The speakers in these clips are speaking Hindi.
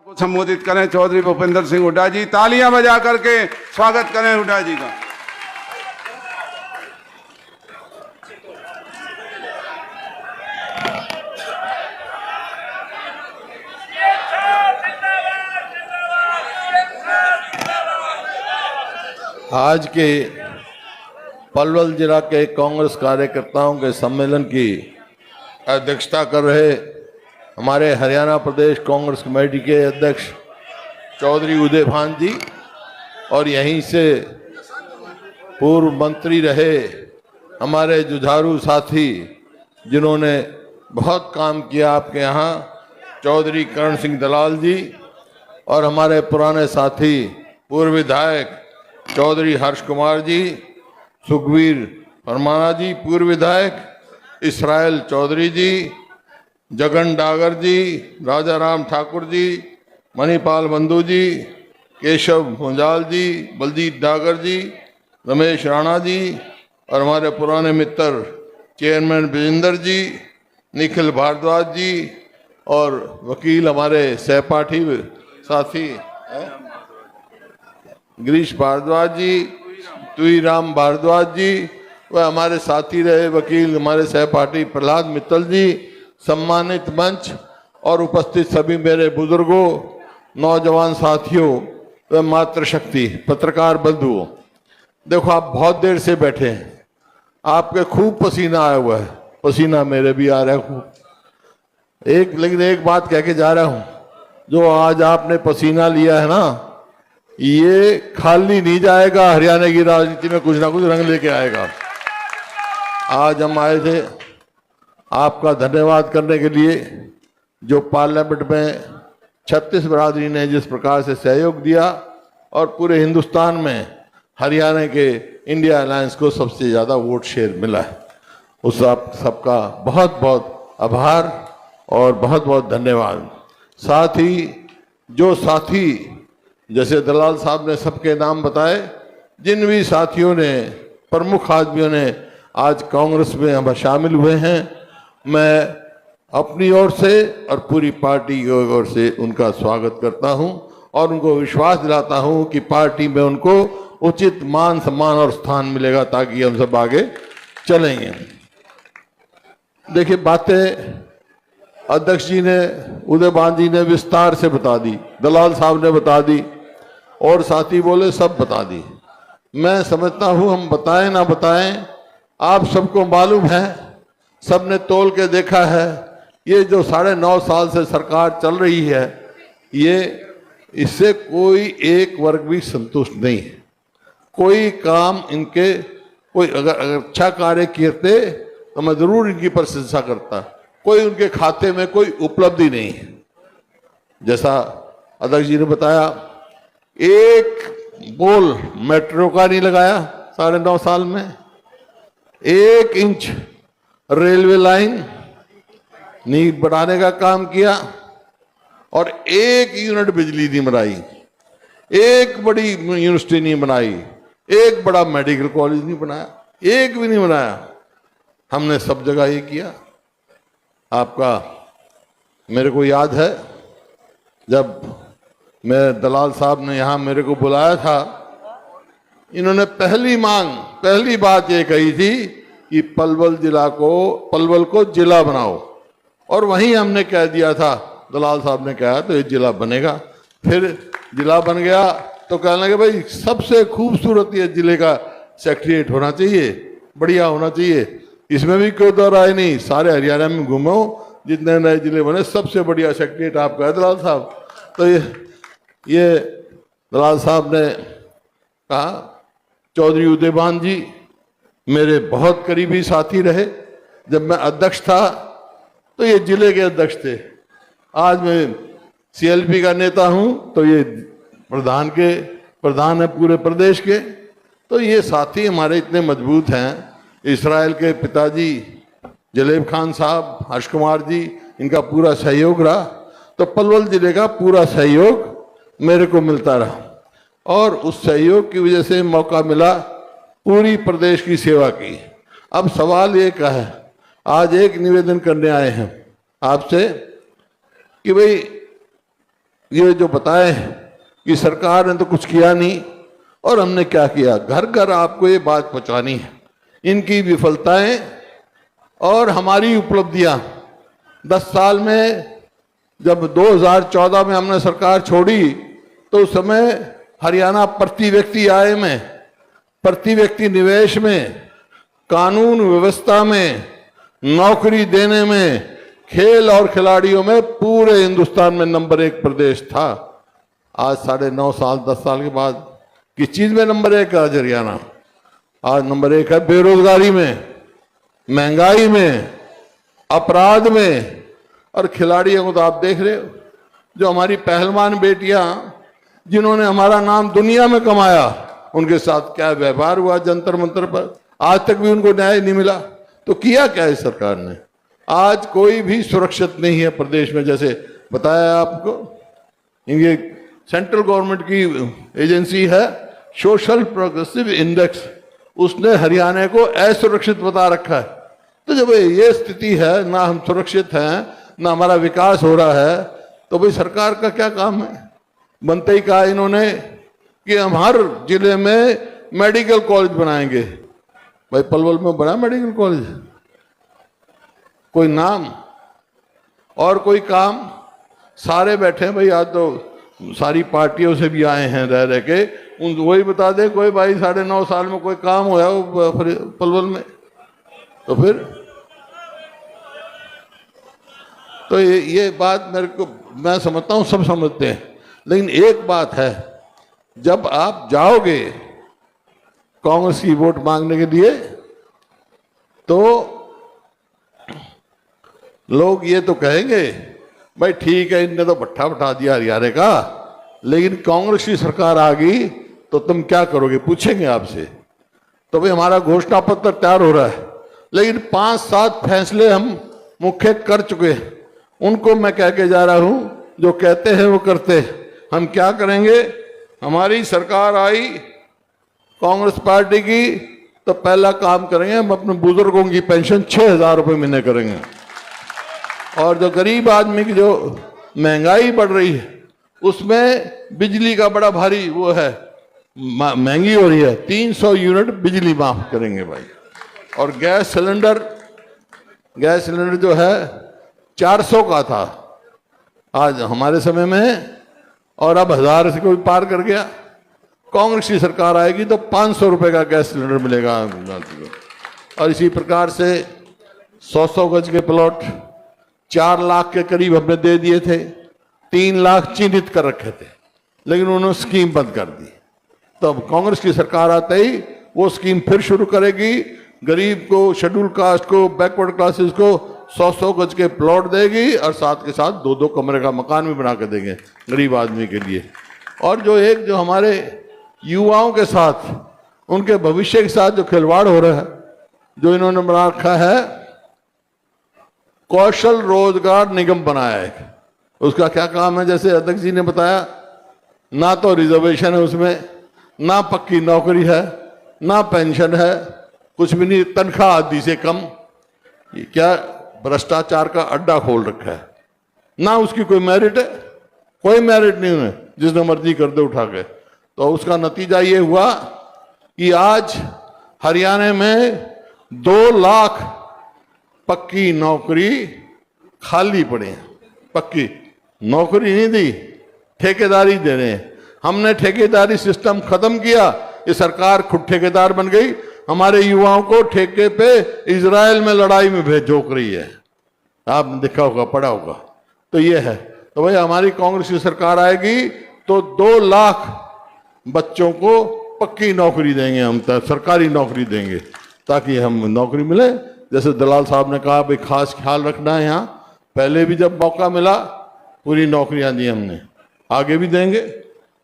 को संबोधित करें चौधरी भूपेंद्र सिंह हुड्डा जी। तालियां बजा करके स्वागत करें हुड्डा जी का। आज के पलवल जिला के कांग्रेस कार्यकर्ताओं के सम्मेलन की अध्यक्षता कर रहे हमारे हरियाणा प्रदेश कांग्रेस कमेटी के अध्यक्ष चौधरी उदय भान जी और यहीं से पूर्व मंत्री रहे हमारे जुझारू साथी जिन्होंने बहुत काम किया आपके यहाँ, चौधरी करण सिंह दलाल जी, और हमारे पुराने साथी पूर्व विधायक चौधरी हर्ष कुमार जी, सुखवीर परमाना जी पूर्व विधायक, इसराइल चौधरी जी, जगन डागर जी, राजा राम ठाकुर जी, मणिपाल बंधु जी, केशव भुंजाल जी, बलजीत डागर जी, रमेश राणा जी और हमारे पुराने मित्र चेयरमैन विजेंद्र जी, निखिल भारद्वाज जी और वकील हमारे सहपाठी साथी गिरीश भारद्वाज जी, तुईराम भारद्वाज जी व हमारे साथी रहे वकील हमारे सहपाठी प्रहलाद मित्तल जी, सम्मानित मंच और उपस्थित सभी मेरे बुजुर्गों, नौजवान साथियों व मातृशक्ति पत्रकार बंधुओं। देखो आप बहुत देर से बैठे हैं, आपके खूब पसीना आया हुआ है, पसीना मेरे भी आ रहा है खूब। लेकिन एक बात कह के जा रहा हूं, जो आज आपने पसीना लिया है ना, ये खाली नहीं जाएगा, हरियाणा की राजनीति में कुछ ना कुछ रंग लेके आएगा। आज हम आए थे आपका धन्यवाद करने के लिए, जो पार्लियामेंट में 36 बिरादरी ने जिस प्रकार से सहयोग दिया और पूरे हिंदुस्तान में हरियाणा के इंडिया अलायंस को सबसे ज़्यादा वोट शेयर मिला है। उस आप सबका बहुत बहुत आभार और बहुत बहुत धन्यवाद। साथ ही जो साथी जैसे दलाल साहब ने सबके नाम बताए, जिन भी साथियों ने, प्रमुख आदमियों ने आज कांग्रेस में हम शामिल हुए हैं, मैं अपनी ओर से और पूरी पार्टी की ओर से उनका स्वागत करता हूं और उनको विश्वास दिलाता हूं कि पार्टी में उनको उचित मान सम्मान और स्थान मिलेगा, ताकि हम सब आगे चलेंगे। देखिए, बातें अध्यक्ष जी ने, उदय भान जी ने विस्तार से बता दी, दलाल साहब ने बता दी और साथी बोले सब बता दी। मैं समझता हूं हम बताएं ना बताएं, आप सबको मालूम है, सबने तोल के देखा है, ये जो 9.5 साल से सरकार चल रही है, ये इससे कोई एक वर्ग भी संतुष्ट नहीं है। कोई काम इनके, कोई अगर अच्छा कार्य करते तो मैं जरूर इनकी प्रशंसा करता, कोई उनके खाते में कोई उपलब्धि नहीं है। जैसा अध्यक्ष जी ने बताया, एक बोल मेट्रो का नहीं लगाया 9.5 साल में, 1 इंच रेलवे लाइन नहीं बढ़ाने का काम किया और 1 यूनिट बिजली नहीं बनाई, एक बड़ी यूनिवर्सिटी नहीं बनाई, एक बड़ा मेडिकल कॉलेज नहीं बनाया, एक भी नहीं बनाया। हमने सब जगह ये किया। आपका मेरे को याद है, जब मैं दलाल साहब ने यहाँ मेरे को बुलाया था, इन्होंने पहली बात ये कही थी कि पलवल को जिला बनाओ, और वहीं हमने कह दिया था, दलाल साहब ने कहा तो ये जिला बनेगा। फिर जिला बन गया तो कहने लगे भाई सबसे खूबसूरत ये जिले का सेक्रेटरीट होना चाहिए, बढ़िया होना चाहिए, इसमें भी कोई दो राय नहीं। सारे हरियाणा में घूमो, जितने नए जिले बने सबसे बढ़िया सेक्रेटरीट आपका है दलाल साहब। तो ये दलाल साहब ने कहा। चौधरी उदय भान जी मेरे बहुत करीबी साथी रहे। जब मैं अध्यक्ष था तो ये जिले के अध्यक्ष थे, आज मैं सीएलपी का नेता हूं तो ये प्रधान है पूरे प्रदेश के। तो ये साथी हमारे इतने मजबूत हैं। इसराइल के पिताजी जलेब खान साहब, हर्ष कुमार जी, इनका पूरा सहयोग रहा, तो पलवल जिले का पूरा सहयोग मेरे को मिलता रहा और उस सहयोग की वजह से मौका मिला पूरी प्रदेश की सेवा की। अब सवाल ये का है, आज एक निवेदन करने आए हैं आपसे कि भाई ये जो बताए कि सरकार ने तो कुछ किया नहीं और हमने क्या किया, घर घर आपको ये बात पहुंचानी है, इनकी विफलताएं और हमारी उपलब्धियां। 10 साल में जब 2014 में हमने सरकार छोड़ी तो उस समय हरियाणा प्रति व्यक्ति आय में, प्रति व्यक्ति निवेश में, कानून व्यवस्था में, नौकरी देने में, खेल और खिलाड़ियों में पूरे हिंदुस्तान में नंबर 1 प्रदेश था। आज 9.5 साल 10 साल के बाद किस चीज में नंबर 1 है आज हरियाणा? आज नंबर 1 है बेरोजगारी में, महंगाई में, अपराध में। और खिलाड़ियों को तो आप देख रहे हो, जो हमारी पहलवान बेटियां जिन्होंने हमारा नाम दुनिया में कमाया, उनके साथ क्या व्यवहार हुआ जंतर मंतर पर, आज तक भी उनको न्याय नहीं मिला। तो किया क्या है सरकार ने? आज कोई भी सुरक्षित नहीं है प्रदेश में। जैसे बताया आपको, ये सेंट्रल गवर्नमेंट की एजेंसी है सोशल प्रोग्रेसिव इंडेक्स, उसने हरियाणा को असुरक्षित बता रखा है। तो जब ये स्थिति है, ना हम सुरक्षित हैं, ना हमारा विकास हो रहा है, तो भाई सरकार का क्या काम है? बनते ही कहा इन्होंने कि हम हर जिले में मेडिकल कॉलेज बनाएंगे। भाई पलवल में बना मेडिकल कॉलेज? कोई नाम और कोई काम? सारे बैठे हैं भाई, आज तो सारी पार्टियों से भी आए हैं रह रह के, उन वही बता दे कोई भाई 9.5 साल में कोई काम हुआ हो पलवल में? तो फिर तो ये बात मेरे को, मैं समझता हूँ सब समझते हैं, लेकिन एक बात है, जब आप जाओगे कांग्रेस की वोट मांगने के लिए तो लोग ये तो कहेंगे भाई ठीक है, इनने तो भट्ठा बैठा दिया हरियाणा का, लेकिन कांग्रेस की सरकार आ गई तो तुम क्या करोगे, पूछेंगे आपसे। तो भाई हमारा घोषणा पत्र तैयार हो रहा है, लेकिन 5-7 फैसले हम मुख्य कर चुके हैं, उनको मैं कह के जा रहा हूं, जो कहते हैं वो करते हैं। हम क्या करेंगे? हमारी सरकार आई कांग्रेस पार्टी की तो पहला काम करेंगे, हम अपने बुजुर्गों की पेंशन 6,000 रुपये महीने करेंगे। और जो गरीब आदमी की जो महंगाई बढ़ रही है, उसमें बिजली का बड़ा भारी वो है, महंगी हो रही है, 300 यूनिट बिजली माफ करेंगे भाई। और गैस सिलेंडर जो है 400 का था आज हमारे समय में, और अब 1000 से कोई पार कर गया। कांग्रेस की सरकार आएगी तो 500 रुपए का गैस सिलेंडर मिलेगा। और इसी प्रकार से 100 गज के प्लॉट 4 लाख के करीब हमने दे दिए थे, 3 लाख चिन्हित कर रखे थे, लेकिन उन्होंने स्कीम बंद कर दी। तो अब कांग्रेस की सरकार आते ही वो स्कीम फिर शुरू करेगी, गरीब को, शेड्यूल कास्ट को, बैकवर्ड क्लासेस को 100 गज के प्लॉट देगी, और साथ के साथ 2-2 कमरे का मकान भी बना कर देंगे गरीब आदमी के लिए। और जो हमारे युवाओं के साथ, उनके भविष्य के साथ जो खिलवाड़ हो रहा है, जो इन्होंने बना रखा है, कौशल रोजगार निगम बनाया है। उसका क्या काम है? जैसे अध्यक्ष जी ने बताया, ना तो रिजर्वेशन है उसमें, ना पक्की नौकरी है, ना पेंशन है, कुछ भी नहीं, तनख्वाह आदि से कम। ये क्या भ्रष्टाचार का अड्डा खोल रखा है। ना उसकी कोई मेरिट है, कोई मेरिट नहीं उन्हें, जिसने मर्जी कर दे उठा के। तो उसका नतीजा ये हुआ कि आज हरियाणा में 2 लाख पक्की नौकरी खाली पड़े हैं। पक्की नौकरी नहीं दी, ठेकेदारी दे रहे हैं। हमने ठेकेदारी सिस्टम खत्म किया, ये सरकार खुद ठेकेदार बन गई, हमारे युवाओं को ठेके पे इजराइल में लड़ाई में झोंक रही है। आपने देखा होगा, पढ़ा होगा। तो ये है। तो भाई हमारी कांग्रेस की सरकार आएगी तो 2 लाख बच्चों को पक्की नौकरी देंगे, हम सरकारी नौकरी देंगे, ताकि हम नौकरी मिले। जैसे दलाल साहब ने कहा भाई खास ख्याल रखना है, यहाँ पहले भी जब मौका मिला पूरी नौकरियां दी हमने, आगे भी देंगे।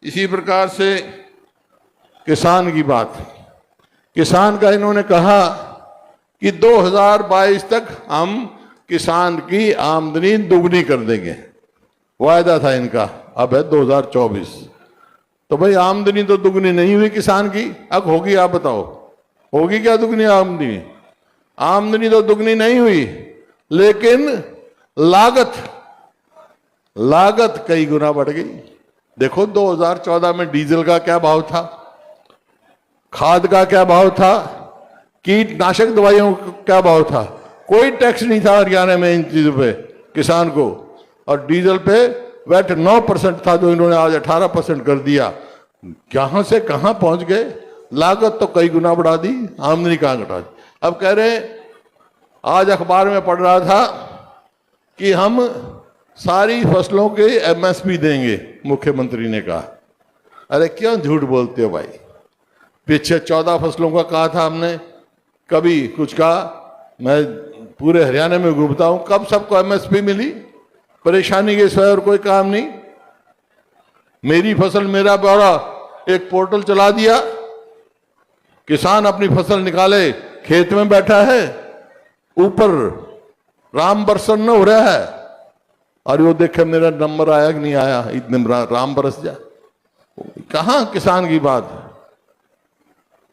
इसी प्रकार से किसान की बात, किसान का इन्होंने कहा कि 2022 तक हम किसान की आमदनी दुगनी कर देंगे, वायदा था इनका। अब है 2024। तो भाई आमदनी तो दुगनी नहीं हुई किसान की, अब होगी? आप बताओ, होगी क्या दुगनी आमदनी? आमदनी तो दुगनी नहीं हुई, लेकिन लागत लागत कई गुना बढ़ गई। देखो 2014 में डीजल का क्या भाव था, खाद का क्या भाव था, कीटनाशक दवाइयों का क्या भाव था। कोई टैक्स नहीं था हरियाणा में इन चीजों पे किसान को, और डीजल पे वैट 9% था जो इन्होंने आज 18% कर दिया। कहां से कहां पहुंच गए, लागत तो कई गुना बढ़ा दी, आमदनी कहां घटा दी। अब कह रहे, आज अखबार में पढ़ रहा था कि हम सारी फसलों के एमएसपी देंगे, मुख्यमंत्री ने कहा। अरे क्यों झूठ बोलते हो भाई, पीछे 14 फसलों का कहा था हमने, कभी कुछ कहा। मैं पूरे हरियाणा में घूमता हूं, कब सबको एमएसपी मिली, परेशानी के सिवाय और कोई काम नहीं। मेरी फसल मेरा ब्यौरा एक पोर्टल चला दिया, किसान अपनी फसल निकाले, खेत में बैठा है, ऊपर राम बरसन न हो रहा है, और वो देखे मेरा नंबर आया कि नहीं आया, इतने राम बरस जा। कहां किसान की बात।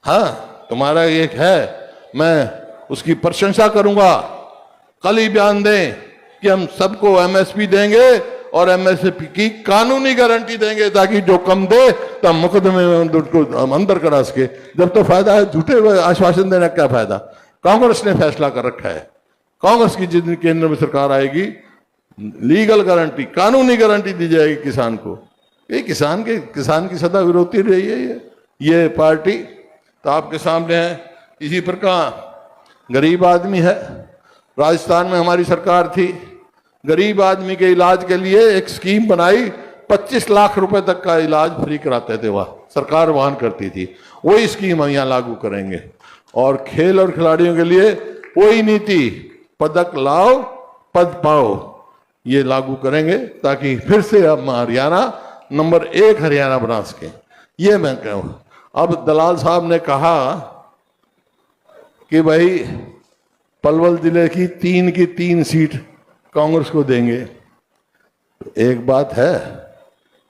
हाँ, तुम्हारा एक है, मैं उसकी प्रशंसा करूंगा। कल ही बयान दें कि हम सबको एमएसपी देंगे और एमएसपी की कानूनी गारंटी देंगे, ताकि जो कम दे तो हम मुकदमे में उसको अंदर करा सके। जब तो फायदा है, झूठे हुए आश्वासन देने का क्या फायदा। कांग्रेस ने फैसला कर रखा है, कांग्रेस की जितनी केंद्र में सरकार आएगी, लीगल गारंटी, कानूनी गारंटी दी जाएगी किसान को। ये किसान की सदा विरोधी रही है ये पार्टी। तो आपके सामने है। इसी प्रकार गरीब आदमी है, राजस्थान में हमारी सरकार थी, गरीब आदमी के इलाज के लिए एक स्कीम बनाई, 25 लाख रुपए तक का इलाज फ्री कराते थे, वह सरकार वहन करती थी। वही स्कीम हम यहाँ लागू करेंगे। और खेल और खिलाड़ियों के लिए वही नीति, पदक लाओ पद पाओ, ये लागू करेंगे, ताकि फिर से हम हरियाणा नंबर 1 हरियाणा बना सके। ये मैं कहूँ। अब दलाल साहब ने कहा कि भाई पलवल जिले की 3 सीट कांग्रेस को देंगे। तो एक बात है,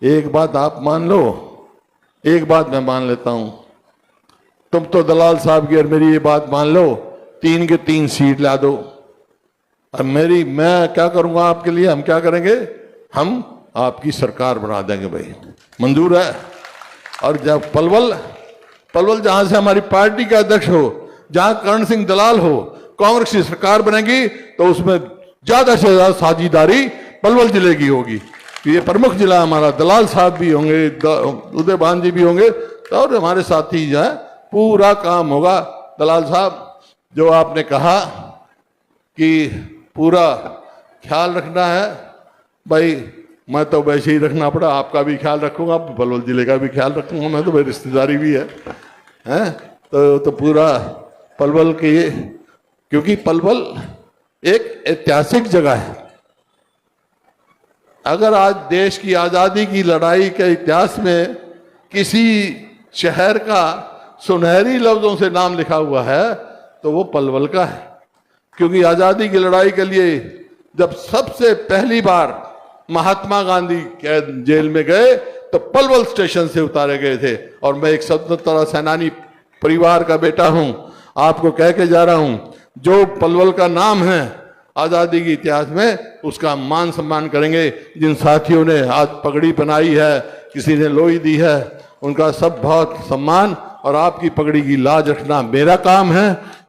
एक बात आप मान लो, एक बात मैं मान लेता हूं। तुम तो दलाल साहब की और मेरी ये बात मान लो, 3 सीट ला दो। अब मैं क्या करूंगा आपके लिए, हम क्या करेंगे, हम आपकी सरकार बना देंगे भाई, मंजूर है। और जब पलवल जहां से हमारी पार्टी का अध्यक्ष हो, जहां कर्ण सिंह दलाल हो, कांग्रेस की सरकार बनेगी, तो उसमें ज्यादा से ज्यादा साझेदारी पलवल जिले की होगी। ये प्रमुख जिला हमारा, दलाल साहब भी होंगे, उदय भान जी भी होंगे, और हमारे साथी जो है, पूरा काम होगा। दलाल साहब, जो आपने कहा कि पूरा ख्याल रखना है, भाई मैं तो वैसे ही रखना पड़ा, आपका भी ख्याल रखूंगा, पलवल जिले का भी ख्याल रखूंगा, मैं तो भाई रिश्तेदारी भी है तो पूरा पलवल के, क्योंकि पलवल एक ऐतिहासिक जगह है। अगर आज देश की आजादी की लड़ाई के इतिहास में किसी शहर का सुनहरी लफ्जों से नाम लिखा हुआ है, तो वो पलवल का है। क्योंकि आजादी की लड़ाई के लिए जब सबसे पहली बार महात्मा गांधी जेल में गए, तो पलवल स्टेशन से उतारे गए थे। और मैं एक स्वतंत्रता सेनानी परिवार का बेटा हूं, आपको कह के जा रहा हूं, जो पलवल का नाम है आजादी के इतिहास में, उसका मान सम्मान करेंगे। जिन साथियों ने आज पगड़ी पहनाई है, किसी ने लोई दी है, उनका सब बहुत सम्मान, और आपकी पगड़ी की लाज रखना मेरा काम है।